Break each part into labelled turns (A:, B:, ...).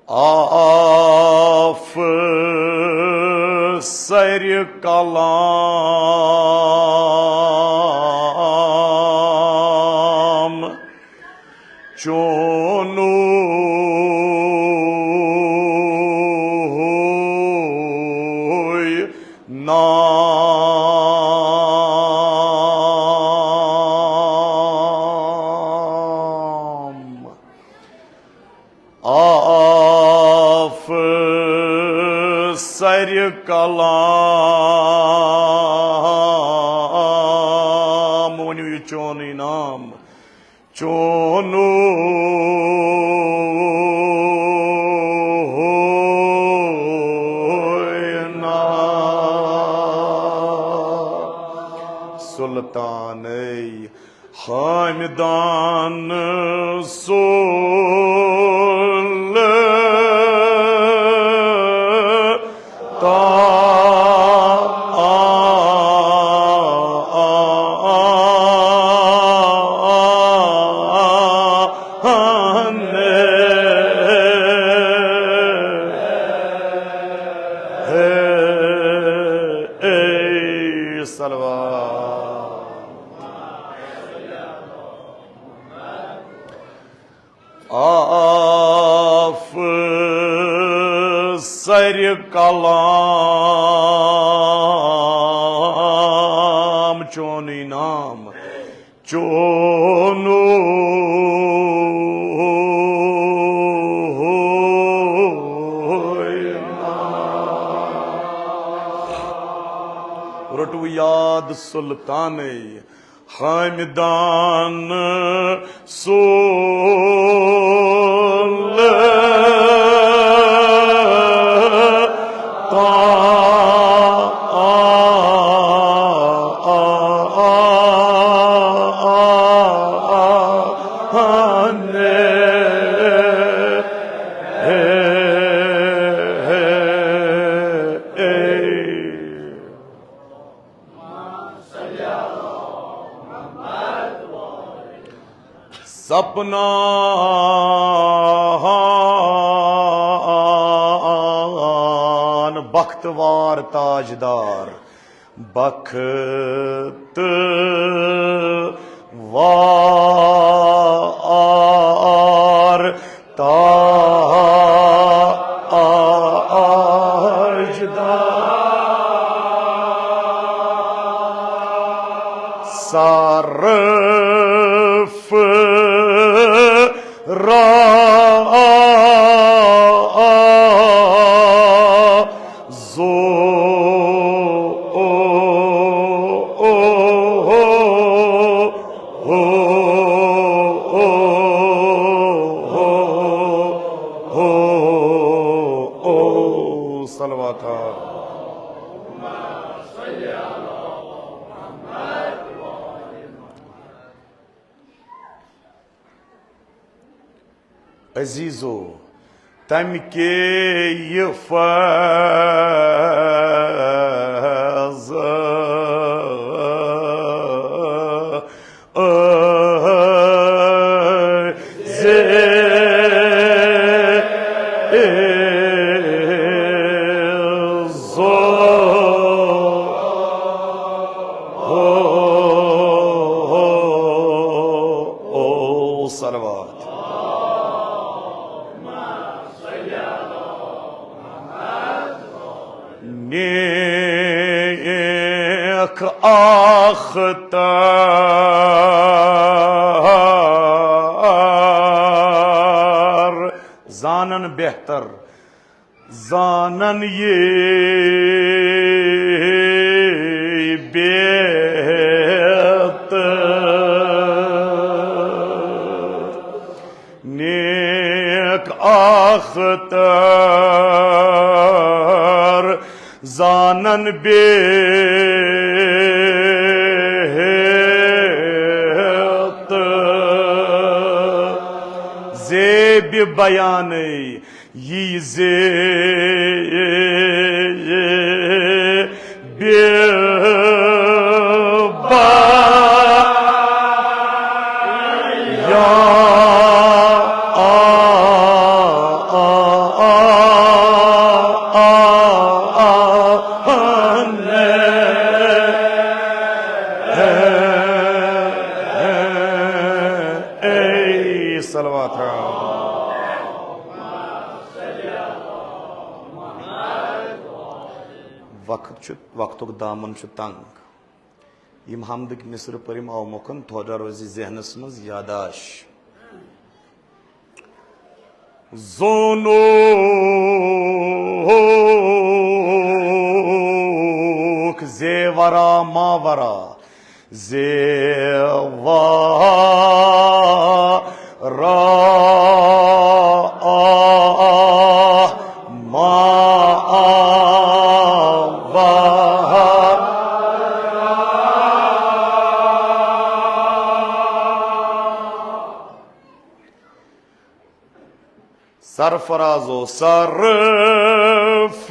A: Af sayr kalam chonu nam af sayr kalam when you chonu nam chonu Sultan Hamdan Af sayr kalam chonu nam chonu rotu yad Sultan Hamdan सपना बख्तवार ताजदार बख्त वार ताजदार Saraf Azizo, tame que eu faça salawat. नेक अख्तार जानन बेहतर जानन ये बेहतर नेक अख्तार जानन बेहत ज़ेब बयान ये ज़ेब बयान वक्तुक दामन तंग यम हमदक मिसर परिम आव मोकन थोड़ा रोज जहनस मज यादाश जोनो जेवरा मावरा जेवरा सरफराजो सरफ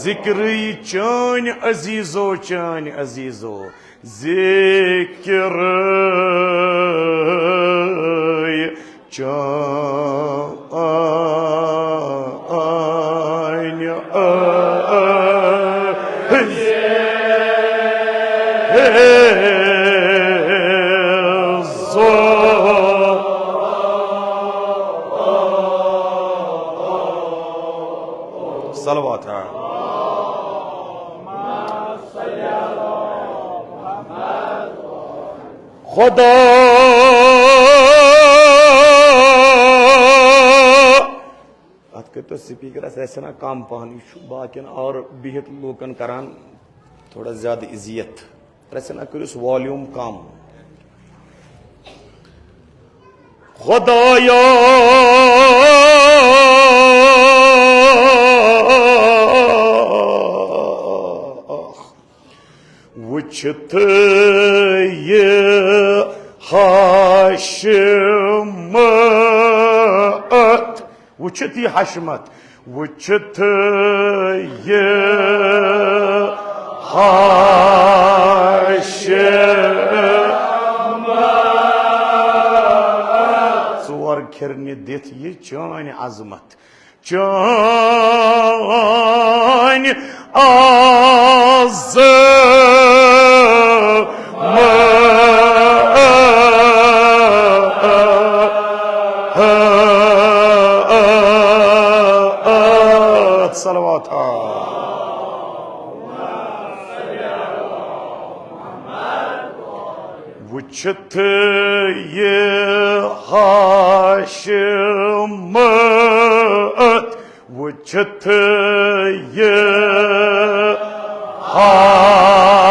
A: जिक्र चान अजीजो जिक्र चान सलवात है खुदा अत तो स्पीकर ऐसे ना कम पहन बाकी और बिहत लूकन करान थोड़ा ज्यादा इज्जत ऐसे ना करिस वॉल्यूम कम खुदाया वुचत ये हाशमत वुचत ये हाशमत वुचत ये हाशमत ोर खिरने दिथ ये चान अजमत चान सलवात वुचत ये हाशमत वुचत ये हाशमत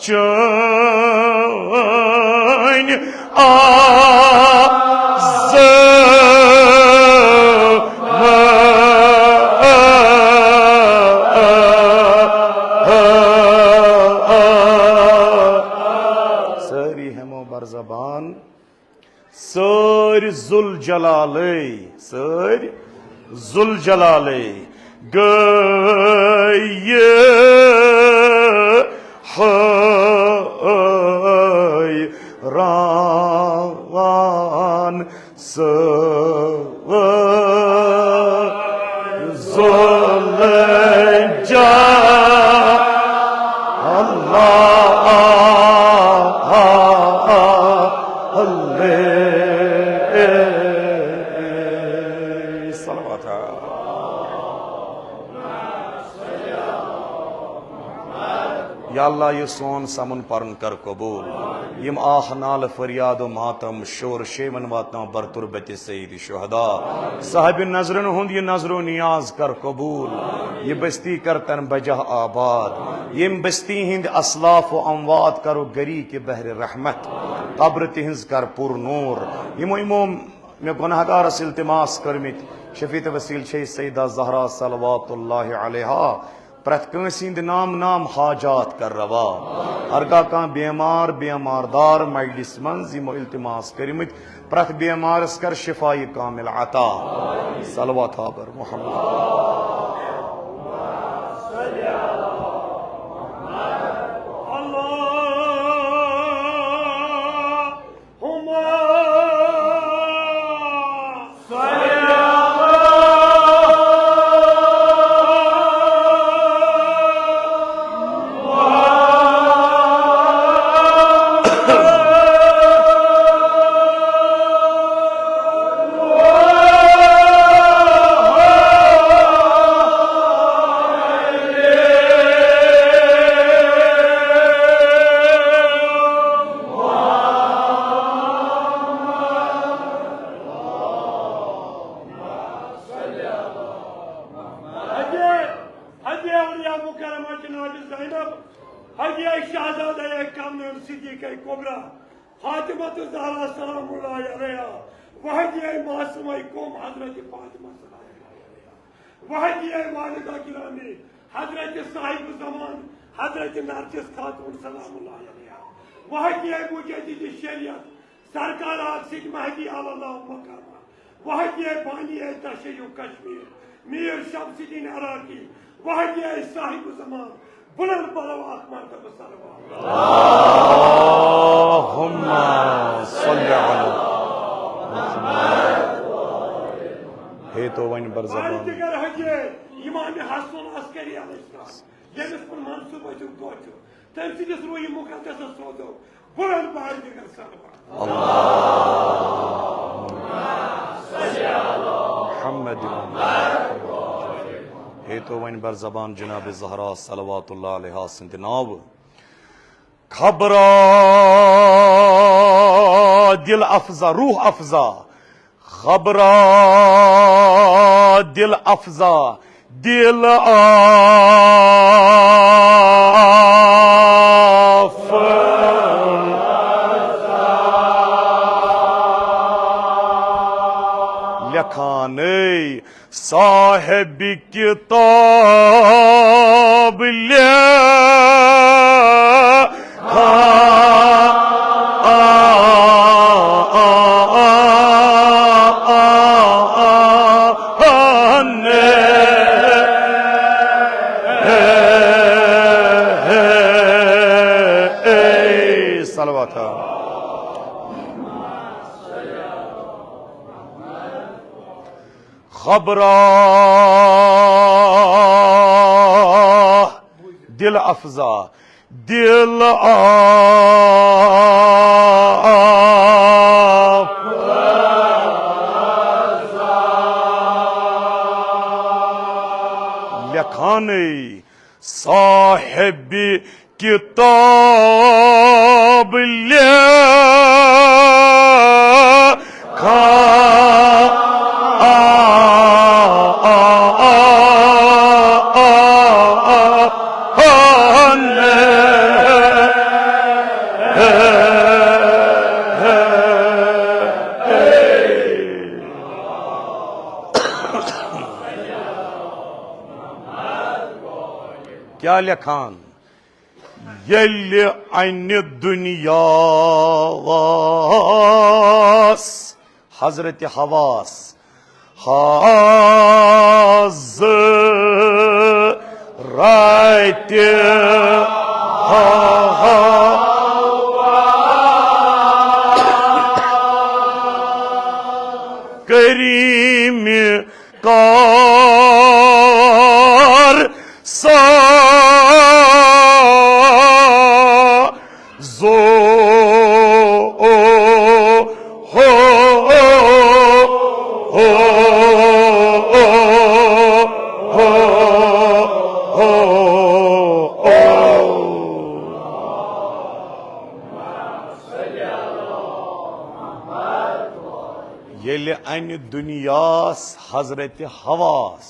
A: चान सारी हमो बरजबान सर जुल जलाले गए रान या अल्लाह ये सोन समन परन कर कबूल यम आह नाल फरियाद मातम शोर शेवन वातना बरतुरबत सईद शुहदा साहिब नजरन हुंद ये नजरो नियाज कर कबूल ये बस्ती कर तन बजह आबाद यम बस्ती हिंद असलाफ व अमवात करो गरी के बहर रहमत कब्र तिहंज कर पुर नूर यमो इमो मे गुनहगार इल्तिमास करमित शफीत वसील शे सईदा ज़हरा सलवातुल्लाह अलैहा प्रत कंसिंद नाम नाम हाजात कर रवा हरगा का बेमार बेमारदार मजलिस मंज यमो इल्तिमास करमित प्रत बेमारस कर शिफाई कामिल अता सलवात पर मोहम्मद
B: जनाब ज़ैनब, हदिया शहज़ादा कौनैन सिद्दीक़ा कुबरा फातिमा ज़हरा सलामुल्लाह अलैहा, वहदिया मासूमा कौम हज़रत फातिमा वहदिया वालिदा गिरामी हज़रत साहिब ज़मान हज़रत नरगिस खातून सलामुल्लाह अलैहा, वहदिया मुजद्दिद शरीयत सरकार आसिफ महदी अल्लाह मकामा, वहदिया बानी तशय्युअ कश्मीर मीर शमसुद्दीन इराकी, वहदिया साहिब ज़मान बुलंद बलवाक मर्तबा सलवात
A: अल्लाहुम्मा सल्लि अला हे तो वन बरज़बान
B: दिगर हजे इमाम हसन अस्करी अलैहिस्सलाम यमिस पर मंसूब जो कोचो तम सिदिस रूह मुकद्दस सोदो बुलंद बार दिगर सलवात अल्लाहुम्मा सल्लि अला
A: मुहम्मद हे तो वन बरज़बान जनाब ज़हरा सलवातुल्लाह अलैहा सिंद नाव खबरा दिल अफजा रूह अफजा खबरा दिल अफजा दिल लखाने साहिब किताब सलवात खबरा दिल अफजा दिल लखाने साहिब किताब क्या लखान यल्ले अन्य दुनियावास हजरत हवास हाज़रात करीम कार सा जो येले अन्य दुनियास हजरत हवास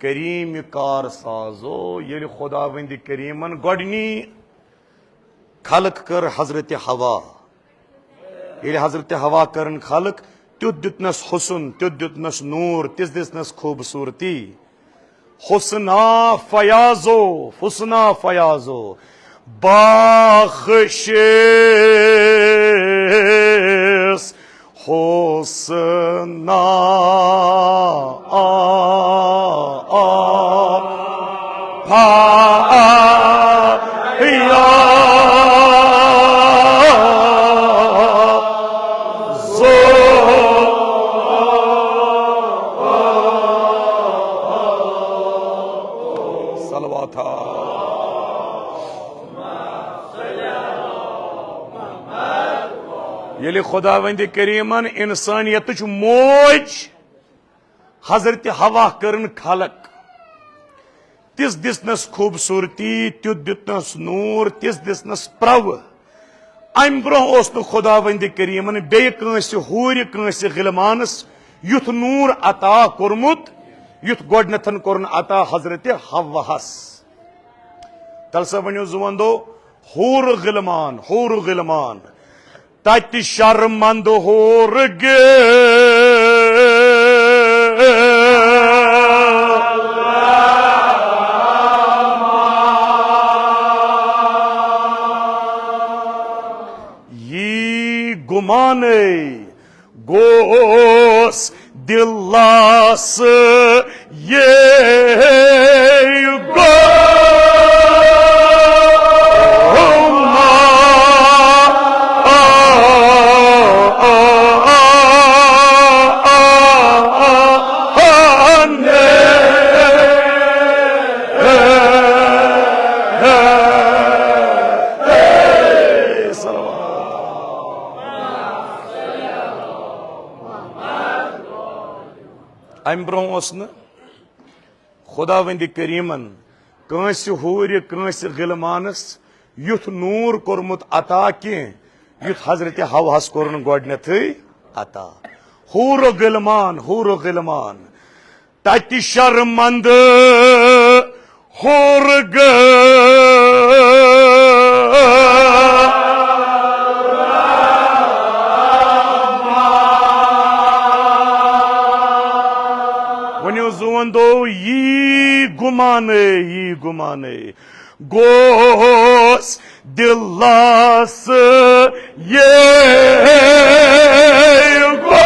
A: करीम कार साजो येले खुदावंद करीमन गोडनी खलक कर हजरत हवा ये हजरत हवा करन खलक तुत दितनस हुसन तुत दितनस नूर तिस दितनस खूबसूरती हुसना फयाजो बाखशिस हुसना ये खुदावंद करीमन इंसानियत मोज हजरत हवा करन खलक तिस दिसनस खूबसूरती तुत दितनस नूर तिस दिसनस प्रव अम ब्रोह खुदावंद करीमन बे हूर गिलमानस युथ नूर अता कोरमुत युथ गोडनथन कोरन अता हजरत हवाहस तलसा वनो जुवंदो हूर गिलमान तत शर्मंद हूर गे गुमाने गोस दिलास ये गो अम ब्रोह खुदावंद करीमन कंस हूर कंस गिलमानस युथ नूर कोरमुत अता कि युथ हजरत हवास कोरन गोडनेथ अता हूर गिलमान तत शर्मंद हूर ग दो यी गुमाने गोस दिलास ये गो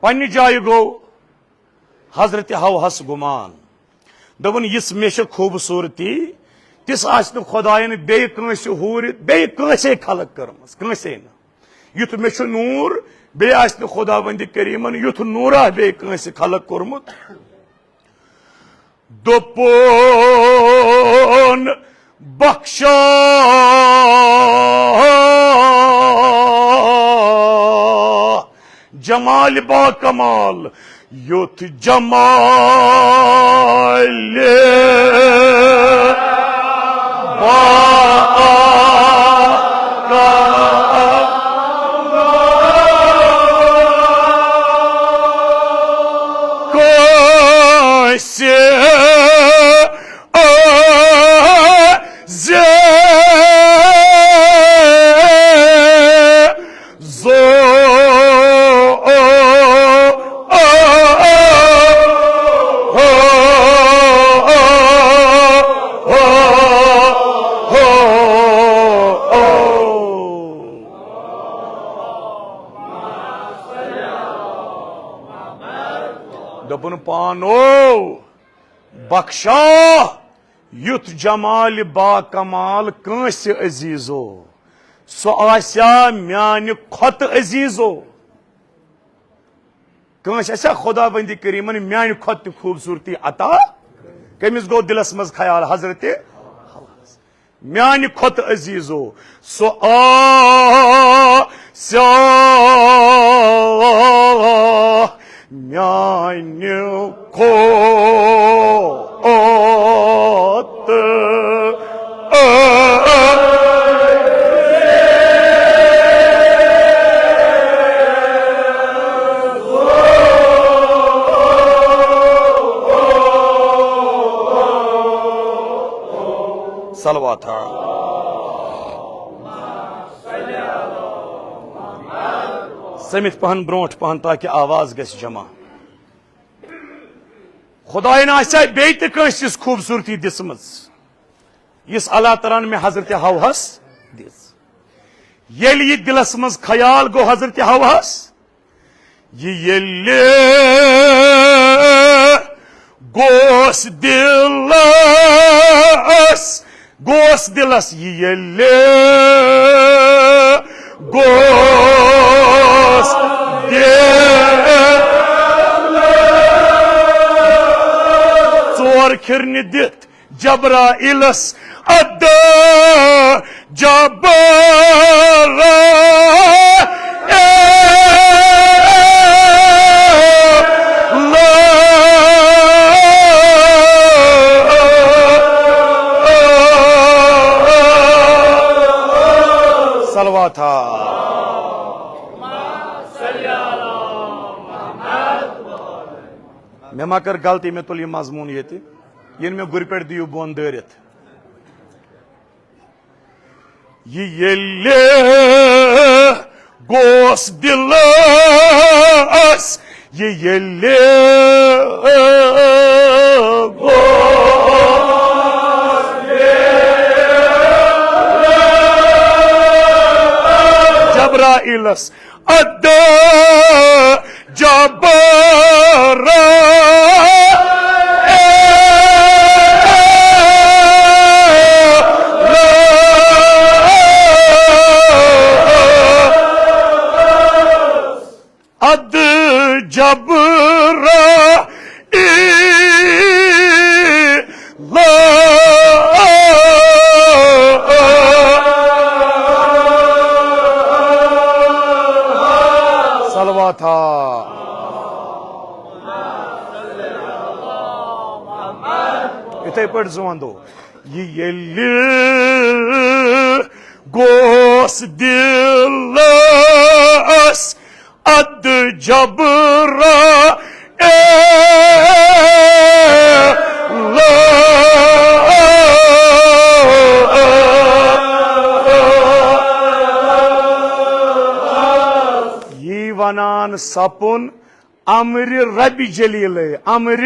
A: पन्नी जाय गो हजरत हवास गुमान दोपन यिस मे खूबसूरती तिस खुदायन बेस हूर बेसे खलक कर्मस कंसे न युथ मे नूर बे खुदावंद करीमन युथ नूरा बेस खलक कोरमुत दोपोन बख्शा जमाल बा कमाल युथ जमाल बा कैसे दोपन पानो बख्शा युथ जमाल बा कमाल कंस अजीजो सो आस्या म्यान खत अजीजो कंस आस्या खुदावंद करीमन म्यान खत खूबसूरती अता कमिस गो दिलस मज ख्याल हजरत म्यान खत अजीजो सो आस्या म्यान खोत सलवात समित पहन ब्रोट पहन ताकि आवाज गस जमा खुदायन आसा बे तस खूबसूरती दिसम इस अल्लाह तआला में हजरत हवास दिस येल ये दिलस मज ख्याल गो हजरत हवास ये गोस दिलस ये गोस चोर खिरन दित जबराइलस अद जबरा Salavata. मे मा कर गलती मे तुल यह मजमून ये ये मे गुर पे दियो बोन दरित ये गोस दिलस ये जबराइलस अद जबरा अद जबरा सलवाता इथे पढ़ जुआंदो ये गोस दिलस अद जबरा ये वनान सपुन अमर रबी जलीले अमर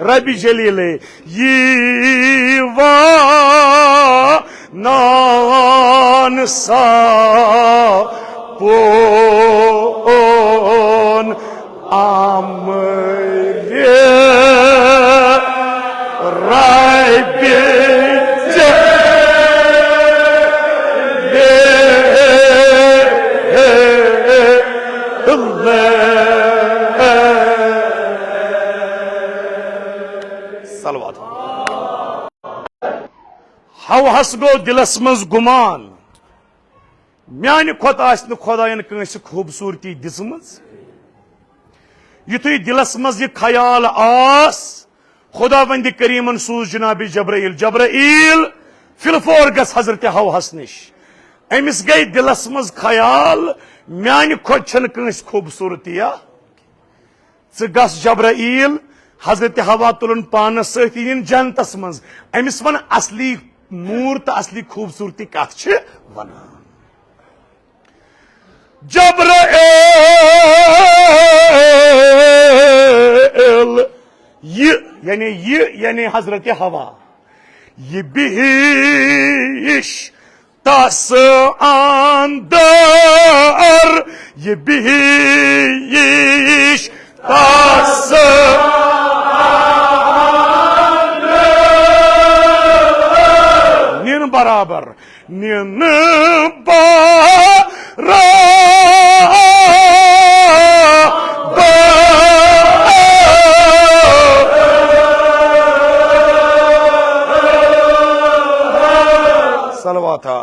A: रबी जलीले ये वानान सपुन अमर रबी सलवात हवहस गो दिलस मज गुमान म्यान खोत आसि खुदायन कंस खूबसूरती दिसमज युथुय दिलस मज यह ख्याल आस खुदावंद करीमन सूज जनाब जबराइल जबराइल फिलफोर गस हजरत हवहस निश अमिस गई दिलस मज ख्याल म्यान खोत छन कंस खूबसूरती गस जबराइल हजरत हवा तुलन पानस सतीन जनतस मज अमिस वन असली नूर तो असली खूबसूरती कत वन जबराइल ये यानी हजरत हवा ये बिश तस अंदर ये बिश तस निन बराबर निन सलवाता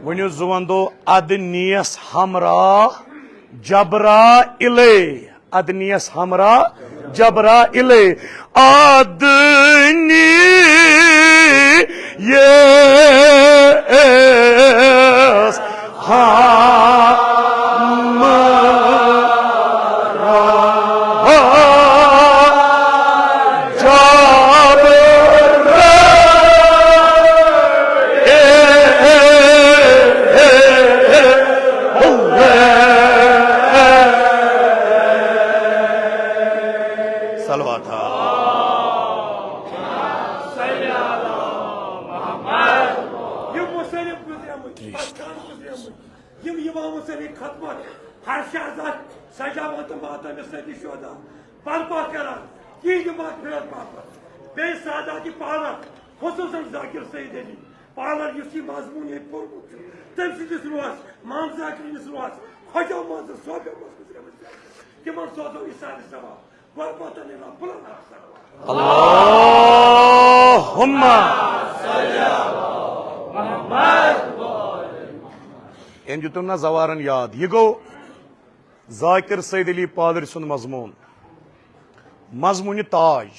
A: वनु जुवंदो अदनियस हमरा जबरा इले अदनियस हमरा जबरा इले अदनी यस जाकिर सईद अली पालर मजमून ये पोर्मुत तम सिस रोस मान जाकिरिस रोस खजो मज सोबे तिमन सोजो इसान सवाब गुरबतन इला बुलंद अल्लाहुम्मा सल्ली अला मुहम्मद इन जुतुम ना जवारन याद ये गो जाकिर सईद अली पालर सुन मजमून मजमून ताज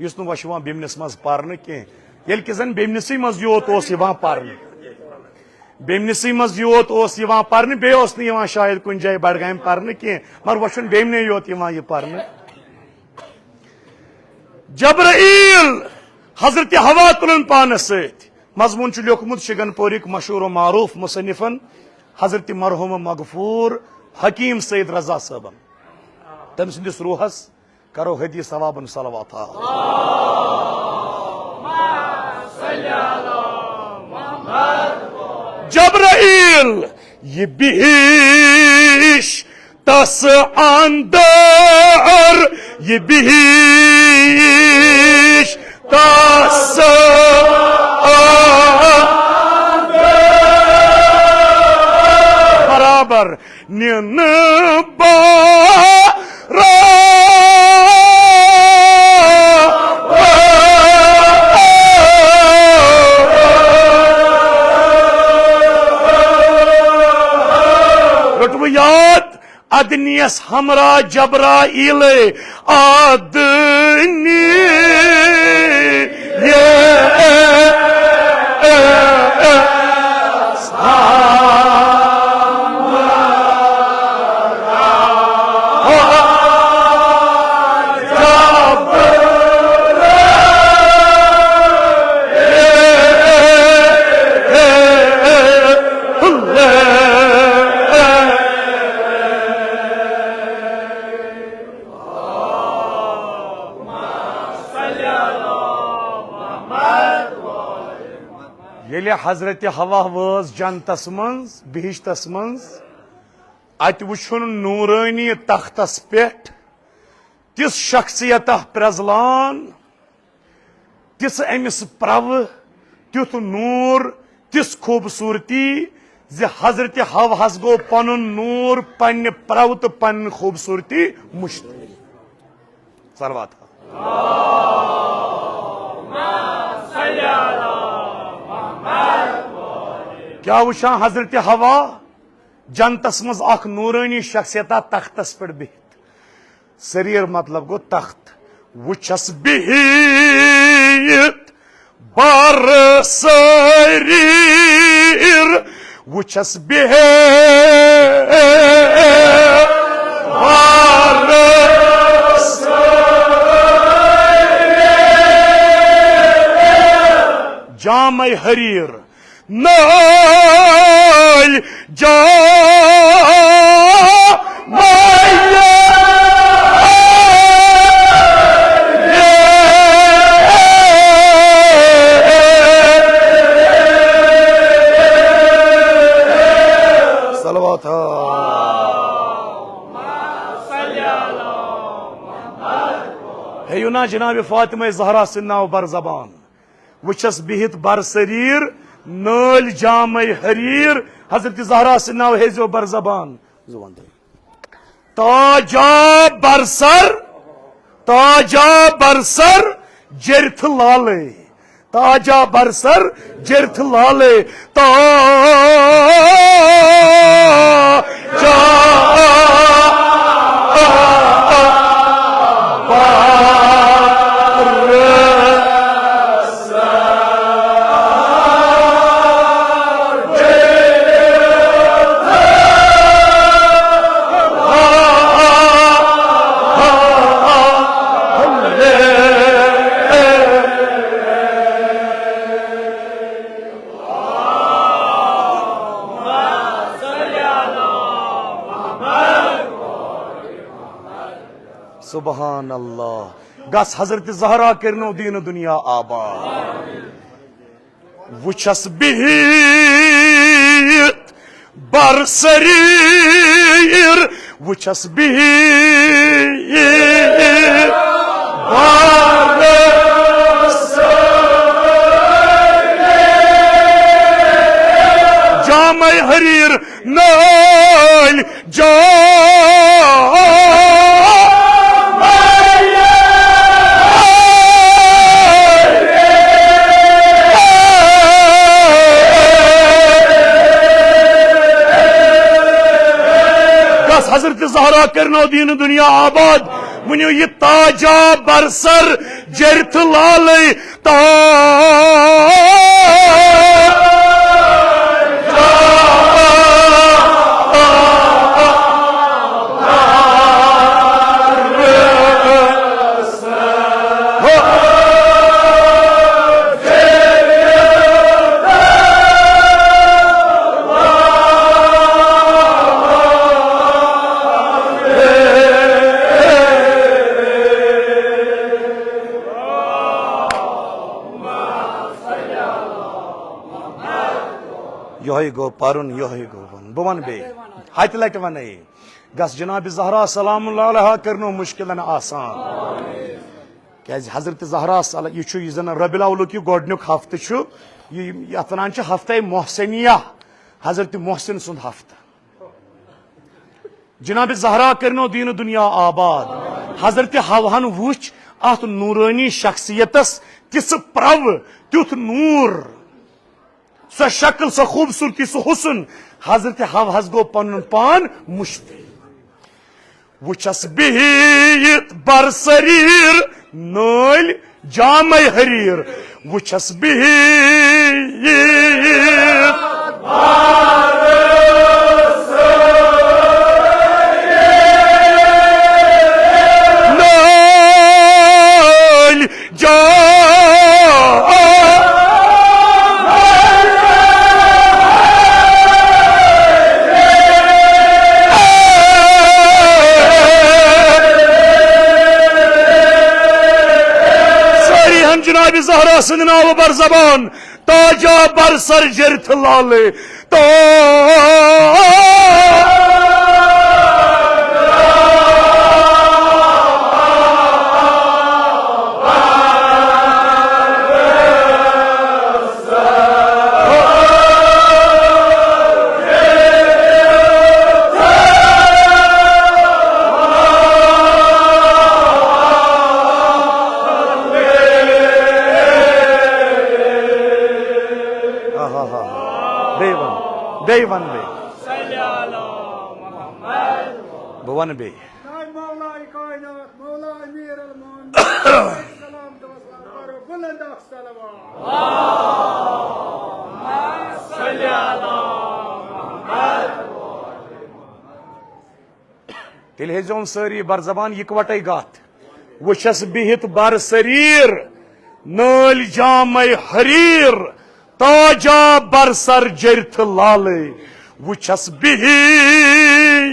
A: युस नु वश बेमनिस मज पारन कह ये कि जन बेमनिसै मज योत पारन बेमनिसै मज योत पारन बे शायद कुन जाए बडगाम पारन कह मगर वह बेमने योत यह पारन जब्राइल हजरत हवा तुलन पानस सत मजमून लिखमुत शिगनपोरिक मशहूर मारूफ मुसन्निफन हजरत मरहूम मगफूर हकीम सैयद रजा साहबन तम सिंदिस रूहस करो हदी सवाबन सलवात जब्राइल ये बिश तस अंदर ये बिश तस बराबर निन रटव याद अदनियस हमरा जब्राइल अदनी ये हजरत हवा वज जनतस मज बिहिश्तस मज अत वुन नूरानी तख्तस पे तिस शख्सियत प्रजलान तिस अमिस प्रव तुथ नूर तिस खूबसूरती जे हजरत हवास गो पन नूर पन्न प्रव तो पन खूबसूरती मुश्तमिल सलवात क्या वुशा हजरत हवा जनतस मज अख नूरानी शख्सियत तख्तस पे बिहित शरीर मतलब गो तख्त वुचस बिहित बर शरीर वुचस बिहित बर जाम हरीर नाल जा सलवात है ना जनाब फातिमा ज़हरा सिन्नाव बर जबान वुचस बिहित बर शरीर नाल जाम हरीर हजरत ज़हरा सिन्नाव हेजो बर जबान ताजा बरसर जर्थ लाले ताजा बरसर जर्थ लाले ताजा सुबहान अल्लाह गस हजरत ज़हरा करनो दीन दुनिया आबाद वुचस बिहित बर शरीर वुचस बिहित बर जाम हरीर नाल जा हजरत ज़हरा करनो दीन दुनिया आबाद वनियो ये ताजा बरसर जर्थ लाल यही गो पारुन यही गो वन बह वन बे हत लट वन गस जनाब ज़हरा सलाम करनो मुश्किल आसान क्या हजरत ज़हरा यह जन रबीउल अव्वल गोडनुक हफ्त ये वन हफ्ते मोहसिनिया हजरत मोहसिन सुंद हफ्त जनाब ज़हरा करनो दीन दुनिया आबाद हजरत हवान वुच अत नूरानी शख्सियतस तिस प्रव तुथ नूर सो शक्ल सो खूबसूरती सो हुसन हजरत हवस गो पन पान मुश्तिल वुचस बिहित बरसरीर नल जाम हरीर वुचस बिहित नल जा जनाब ज़हरा सिंध नाव बर जबान ताजा बरसर जर्थ लाले तो वन बे भवन बे तेल हेजोन सारी बर जबान इकवटे गत वुचस बिहित बर सरीर नल जाम हरीर ताजा बरसर जर्थ लाल वुचस बिहित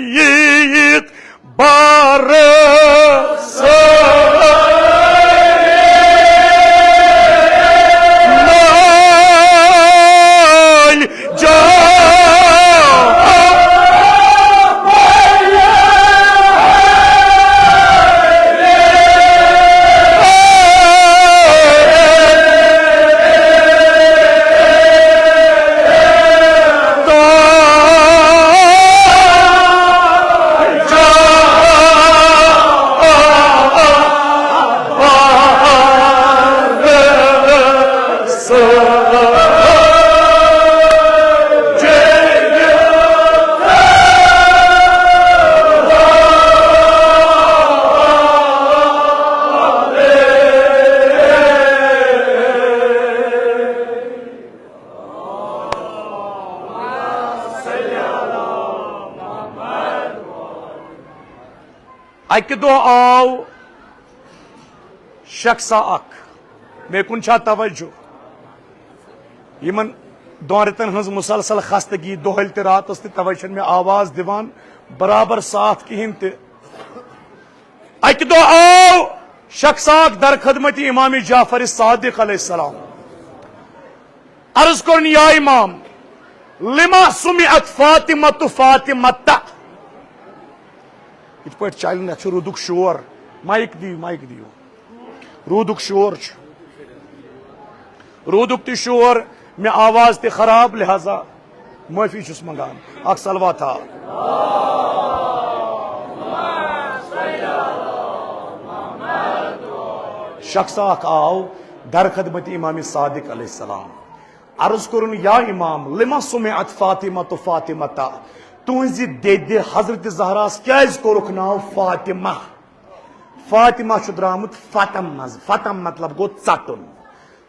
A: अक दो आव शख्सा अख मे कुन तवज्जो यमन दोन रतन हज मुसलसल खस्तगी दोहल ते रातस ते तवै मे आवाज दिवान बराबर साथ कहिन ते अक दो आव शख्सा दर खदमती इमाम जाफर सादिक अलैहिस्सलाम अर्ज कर या इमाम लिमा सुमिअत फातिमा फातिमता इत पे चल रूदुक शोर माइक दियो रूदुक शोर रूदुक ति शोर मे आवाज ते खराब लिहाजा माफी छुस मंगान अख सलवा था शख्स अख आव दर खदमत इमाम सादिक अलैहिस्सलाम अर्ज करुन या इमाम लिमा सुमिअत फातिमा तुहज देद हजरत ज़हरास क्या कोरुक नाव फातिमा फातिमा द्रामुत फतम मज, फतम मतलब गो चटुन,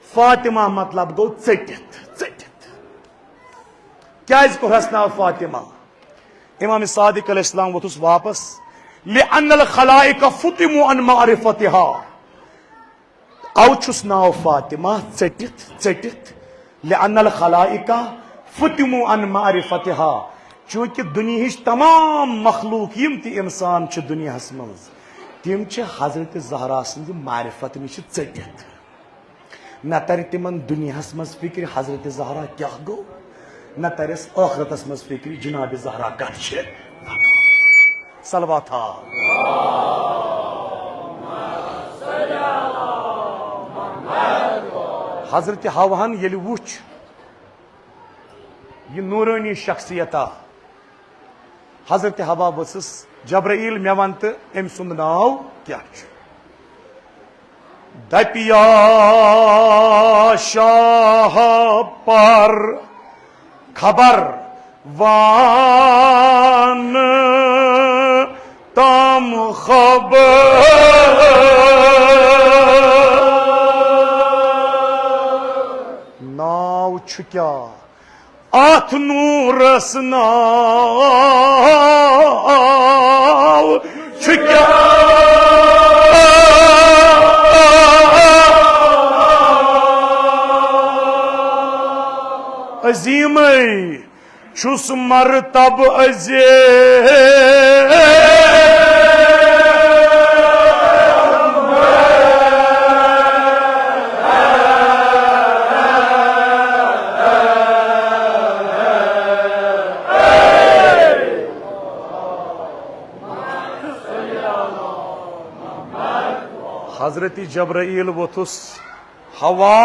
A: फातिमा मतलब गो चटित चटित। क्या कोरस नाव फातिमा? इमाम सादिक अलैहिस्सलाम वोथुस वापस लिअन्नल खलाइक फुतिमु अन मारिफतिहा, औछुस नाव फातिमा चटित चटित, लिअन्नल खलाइक फुतिमु अन मारिफतिहा, चूंकि दुनिया तमाम मखलूक यम ति इंसान च दुनिया मज तिम च हजरत ज़हरा सन्द मारिफत निश चटित। न तर तिमन दुनिया मज फिक्र हजरत ज़हरा क्या गो, न तरस आखरतस मज फिक्र जनाब ज़हरा कत छ। सलवात हजरत हवान ये वुच ये नूरानी शख्सियता, हजरत हवा वसस जब्राइल मे वन तो अम सुंद नाव क्या दपिया शाह पर खबर वान तम खबर नाव छु क्या आथ नूरस नाव छु क्या अजीम छुस मरतब अजे हजरत जब्राइल वोथुस हवा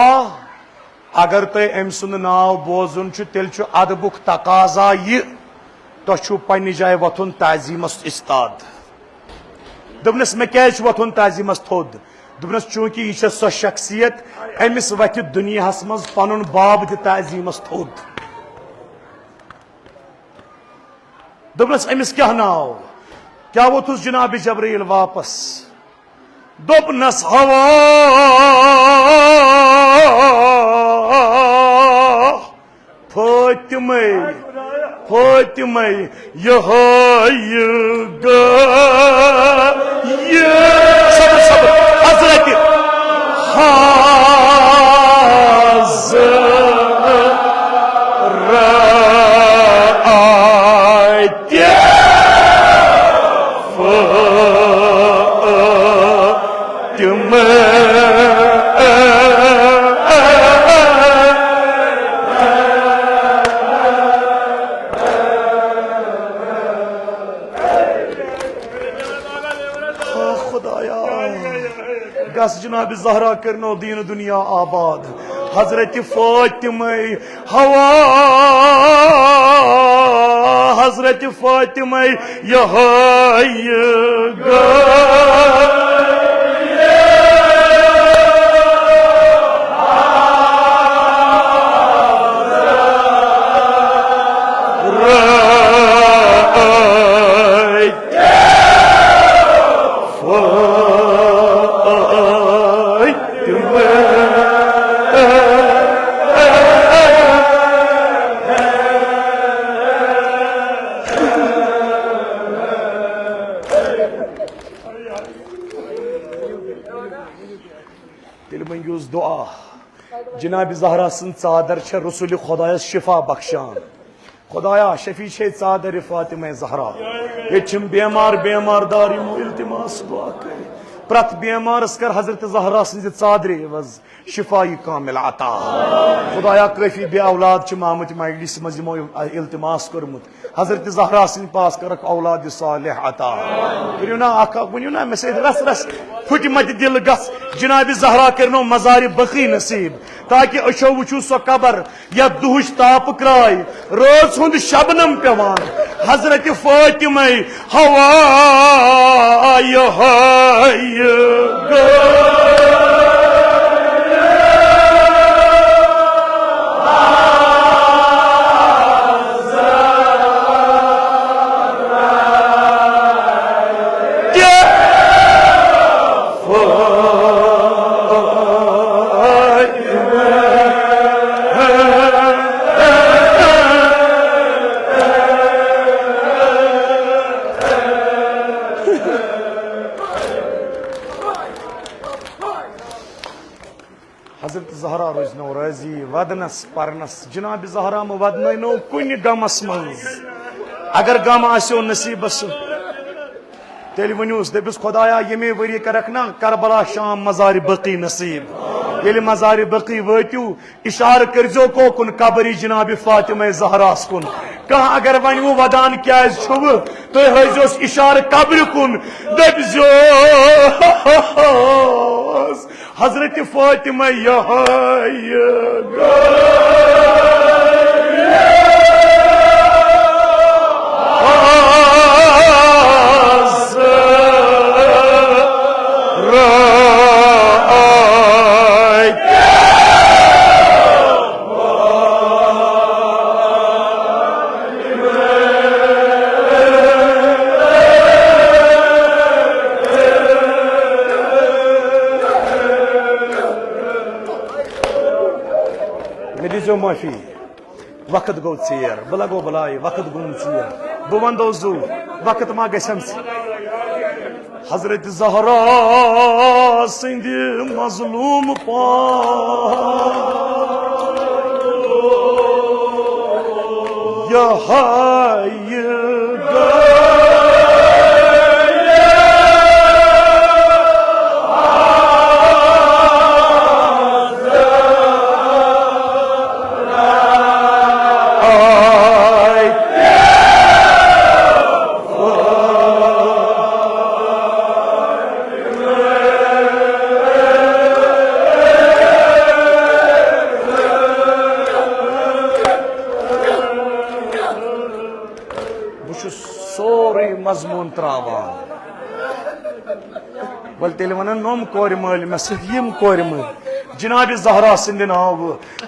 A: अगर तुम अम सुंद नाव बोजुन तेल अदबुक तकाजा यह तुह पन्ने जाए वथुन ताजीमस इस्ताद। दोपनस मे क्या वथुन ताजीमस थोद, दोपनस चूंकि यह सो शख्सियत अमिस वथ दुनिया मज पनुन बाब द ताजीमस थोद। दोपनस अमिस क्या नाव, क्या वोथुस जनाब जब्राइल वापस दोपनस हवा फातिमा फातिमा यह हजरत जनाब ज़हरा करनो दीन दुनिया आबाद। हजरत फातिमा हवा हजरत फातिमा यह दुआ जनाब ज़हरा सं चादर छ रसूल खुदायस शिफा बख्शान। खुदाया शफी छे चादर फातिमा ज़हरा ये बेमार बेमार दार इल्तिमास दुआ कर प्रत बेमारस कर हजरत ज़हरा सं चादरे वज शिफाई कामिल अता। खुदाया काफी बे औलाद च मामत मजलिस मज इल्तिमास करमुत हजरत ज़हरा सं पास करक औलाद सालिह अता। वनियो ना आका वनियो ना मे सद रस रस फुट मत दिल गस जनाब ज़हरा करनो मजार बखी नसीब ताकि अशो वुचु सो कबर या दुहश ताप क्राय रोज हुंद शबनम पेवान हजरत फातिमा हवा हजरत जहरा रोजनो राजी वदनस परनस जनाब जहरा वदनो कुन गमस मज अगर गम आसो नसीबस तेल वनुस दबिस खुदाया यमे वरी करक ना करबला शाम मजार बकी नसीब ये मजार बकी वतु इशार करजो कोकुन कबरी जनाब फातिमा जहरास कुन कह अगर वनु वदान क्या तो हजोस इशार कब्र कुन दबिजो हजरत फातिमा माफी वक्त गो चेर बह लगो बलाय वक्त गुम चेर बह वंदो जू वक्त मा गम हजरत जहरा सिंध मजलूम पा मजमून त्रावान बल तेल वन नोम कोर मल मे सम कोर मल जनाब जहरा सिंध नाव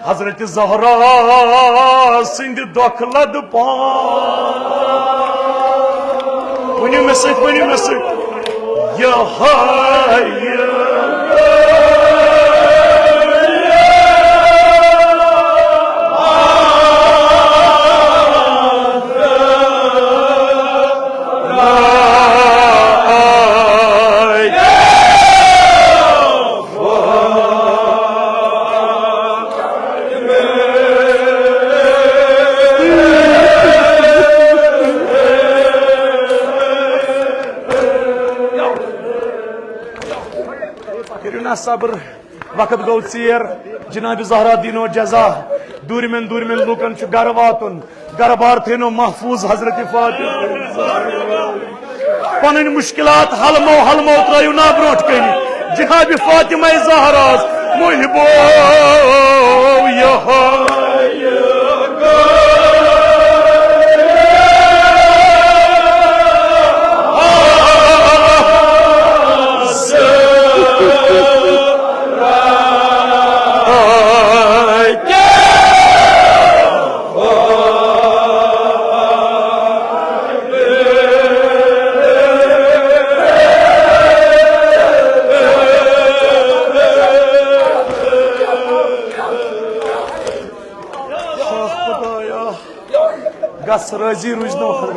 A: हजरत जहरा सिंध दोखलद पानी मे सब्र वक्त गो चेर जनाब जहरा दीनो जजा दूरमें लूकन घर वातुन घर बार थो महफूज हजरत फातिमा पन मुश्किलात हलमो त्रयु ना ब्रोट कन जनाब फातिमा जहरा मुहिबो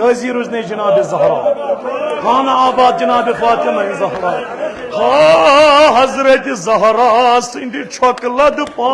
A: राजी रुजने जनाब जहरा खाना आबाद जनाब फातिमा जहरा हा हजरत जहरा सिंध छोकलद पा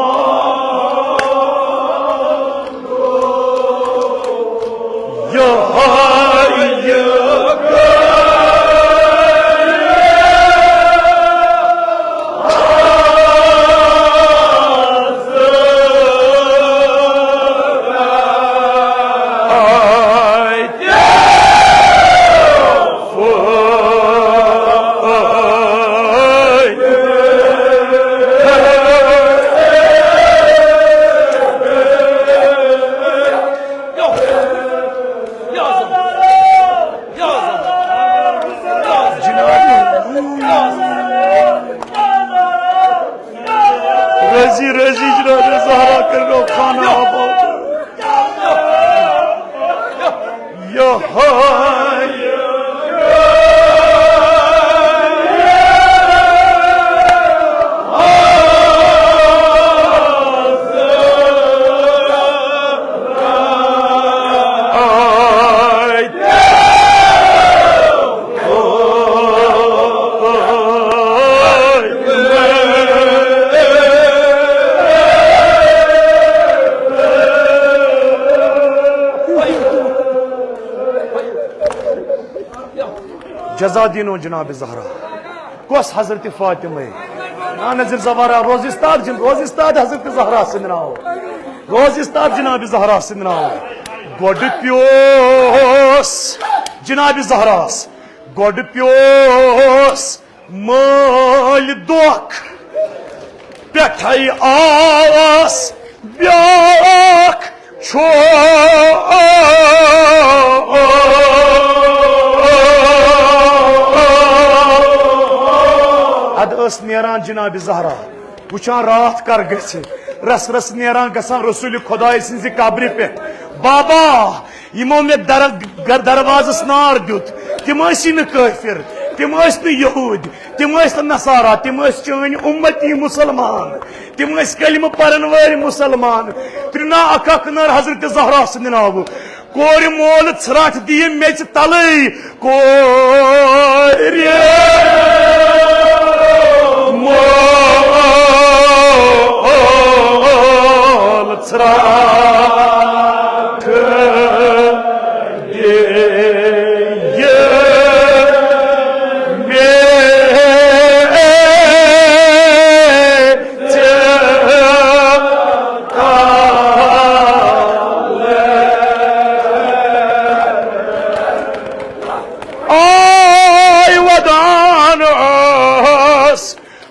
A: रजी जनाब जहरा करो खाना जजा दीनो जनाब जहरा कस हजरत फातिमा ना नजर जवारा रोजिस्ताद हजरत जहरा सिंद नाव रोजिस्ताद जनाब जहरा सिंद नाव गोड प्योस जनाब जहरास गोड प्योस माल दोख पेठै आस ब्याख छो अद नेरान जनाब जहरा वुचान रात कर गछि रस रस नेरान गसान रसूल खुदाई सिंज कब्र पे बाबा यमो मे दरवाजस नार दुत तिम सी न काफिर तिम यहूद तिम नसारा तिम चन उम्मती मुसलमान तिम कलिम परन वाल मुसलमान त्रिना अक नर हजरत जहरा सिंद नाव कोर मोल छराट दी मेच तलै कोर मोल छराट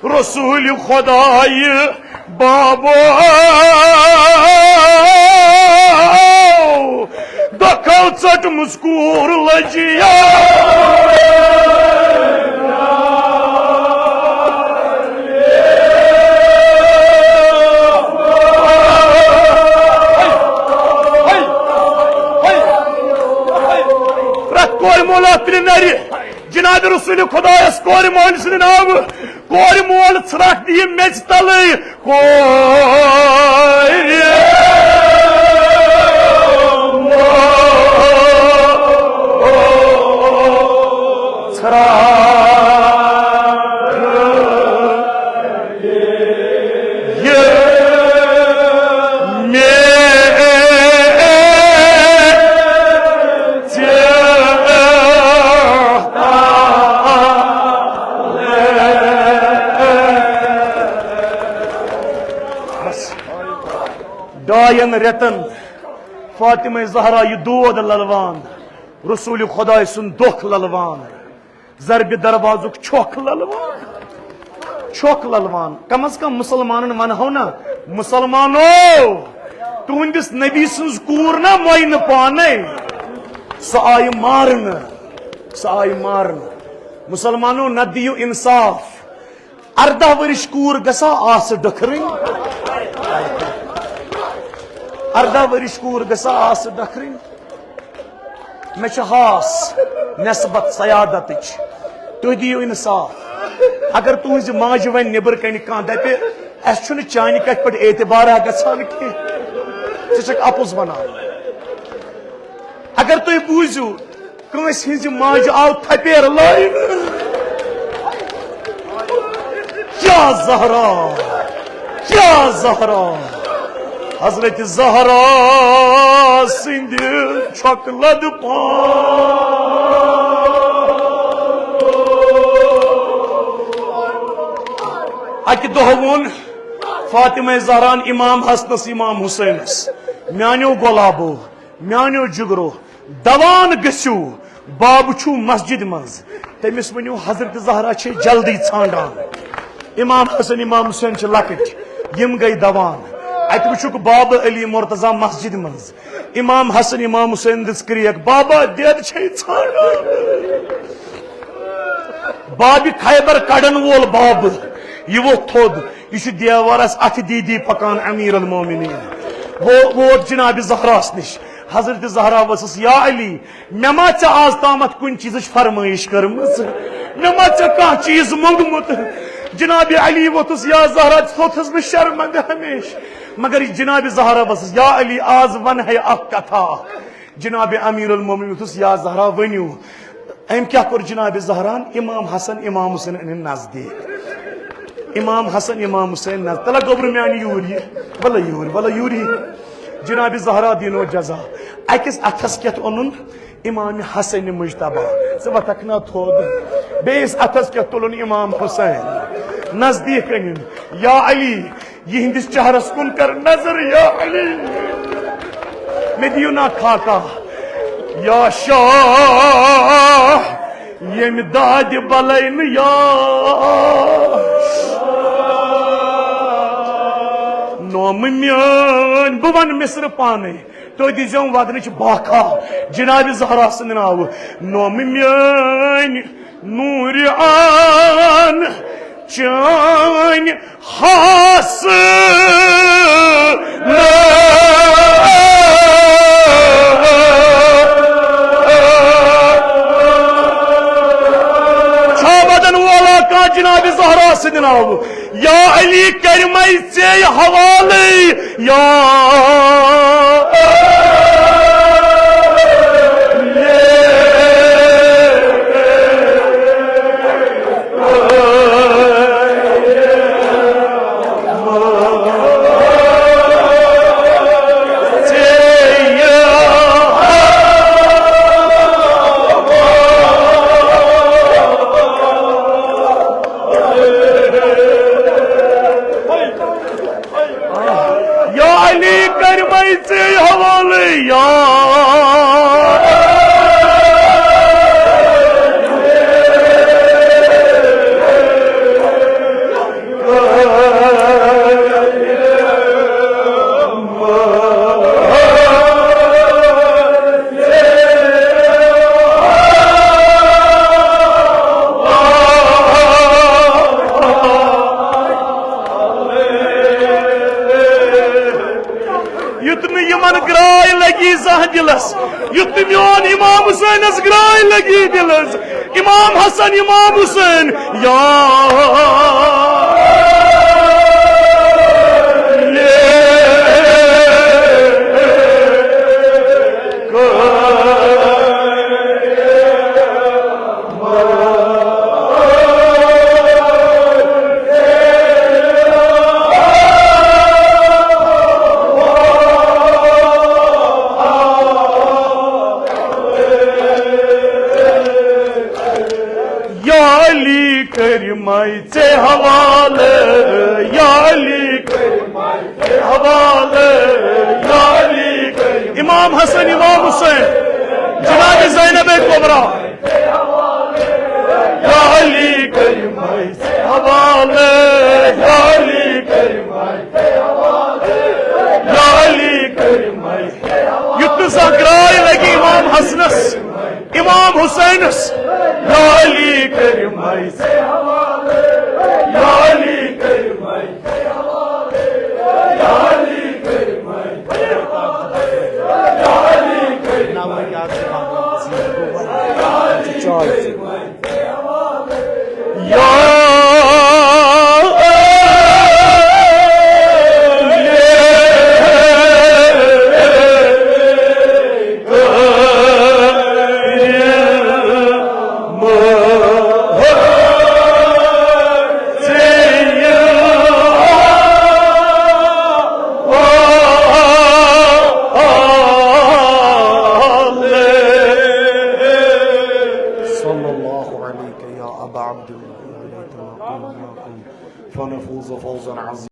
A: रसूल खुदाई बाबो दखल चट मुस्कूर लजिया कोर मोला त्रिनरी जनाब रसूल खुदायस कोर मोल सिंद नाव कोर मोल छराट दी मेच तलै कोर डायन रेतन फातिमा जहरा यह दोद ललवान रसूल खुदा सुन दुख ललवान जरब दरवाजुक छोख ललवान कम अज कम मुसलमान वनहो ना मुसलमानो तुहंदिस नबी सुन कूर ना मोइन पाने सह आय मारन मुसलमानो न दियो इंसाफ 18 वर्ष कूर गसा आस डखरिन 18 वर्ष कूर गसा आस डखरिन मे हास नस्बत सयादत तुह दियो इंसाफ अगर तुज माज वन निबर कन कह दपे अस चान कथ पे एतबार गसान कह अपुज वन अगर तुम बूझू कंस हिज माज आव थपेर लाइन क्या जहरा हजरत जहरा सिंध छकलद अकि दह वोन फातिमा जहरान इमाम हसनस इमाम हुसैनस म्यानो गुलाबो म्यानो जुगरो दवान गस्यू बाब छु मस्जिद मज तमिस वनु हजरत जहरा छे जल्दी छांडान इमाम हसन इमाम हुसैन छ लकट यम गई दवान अत वुक बाब अली मुर्तजा मस्जिद मज इमाम हसन इमाम हुसैन दिस क्रियक बाबा देद छे छांडान बाब खैबर कड़न वोल बाब यह वो थोद यह देवरस अथ दीदी पकान अमीर अल मोमिनीन वो वोट जनाब जहरास निश हजरत जहरा वसस या अली मे मा आज तामत कुन चीज फरमाइश करम मे मा कह चीज मंगमुत जनाब अली वोतुस या जहरा थोथस बह शर्मंद हमेश मगर जनाब जहरा वसस या अली आज वन है अख कथा जनाब अमीर अल मोमिनीन वोतुस या जहरा वन्यू अम क्या कर जनाब जहरान इमाम हसन इमाम हुसैन अन नजदीक इमाम हसन इमाम हुसैन नज तला गोबर म्यानी यूरी वल यूरी जनाब जहरा दीनो जजा अकिस अथस कत ओनुन इमाम हसन मुजतबा सबतकना थोद बेस अथस के तुलन इमाम हुसैन नजदीक अनिन या अली यहंदिस चेहरस कुन कर नजर या अली मेदियुना खाका या शाह यम दाद बलैन या नोम म्यान बुवन मिस्र पाने तो दीजो वदन बाखा जनाब ज़हरा सद नाव नोम म्यान नूर आन चान हास जनाब ज़हरा सद नाव या अली कर से हवाले या हवाले या ग्राय लगी सह दिलस युत मोन इमाम हुसैन ग्राय लगी दिलस इमाम हसन इमाम हुसैन या से हवाले या अली हवाले या अली इमाम हसन इमाम हुसैन जनाब ज़ैनब कुबरा या अली से हवाले या अली या अली युत ग्राय लगी इमाम हसनस इमाम हुसैनस या अली से فنفوز فوزا عظيما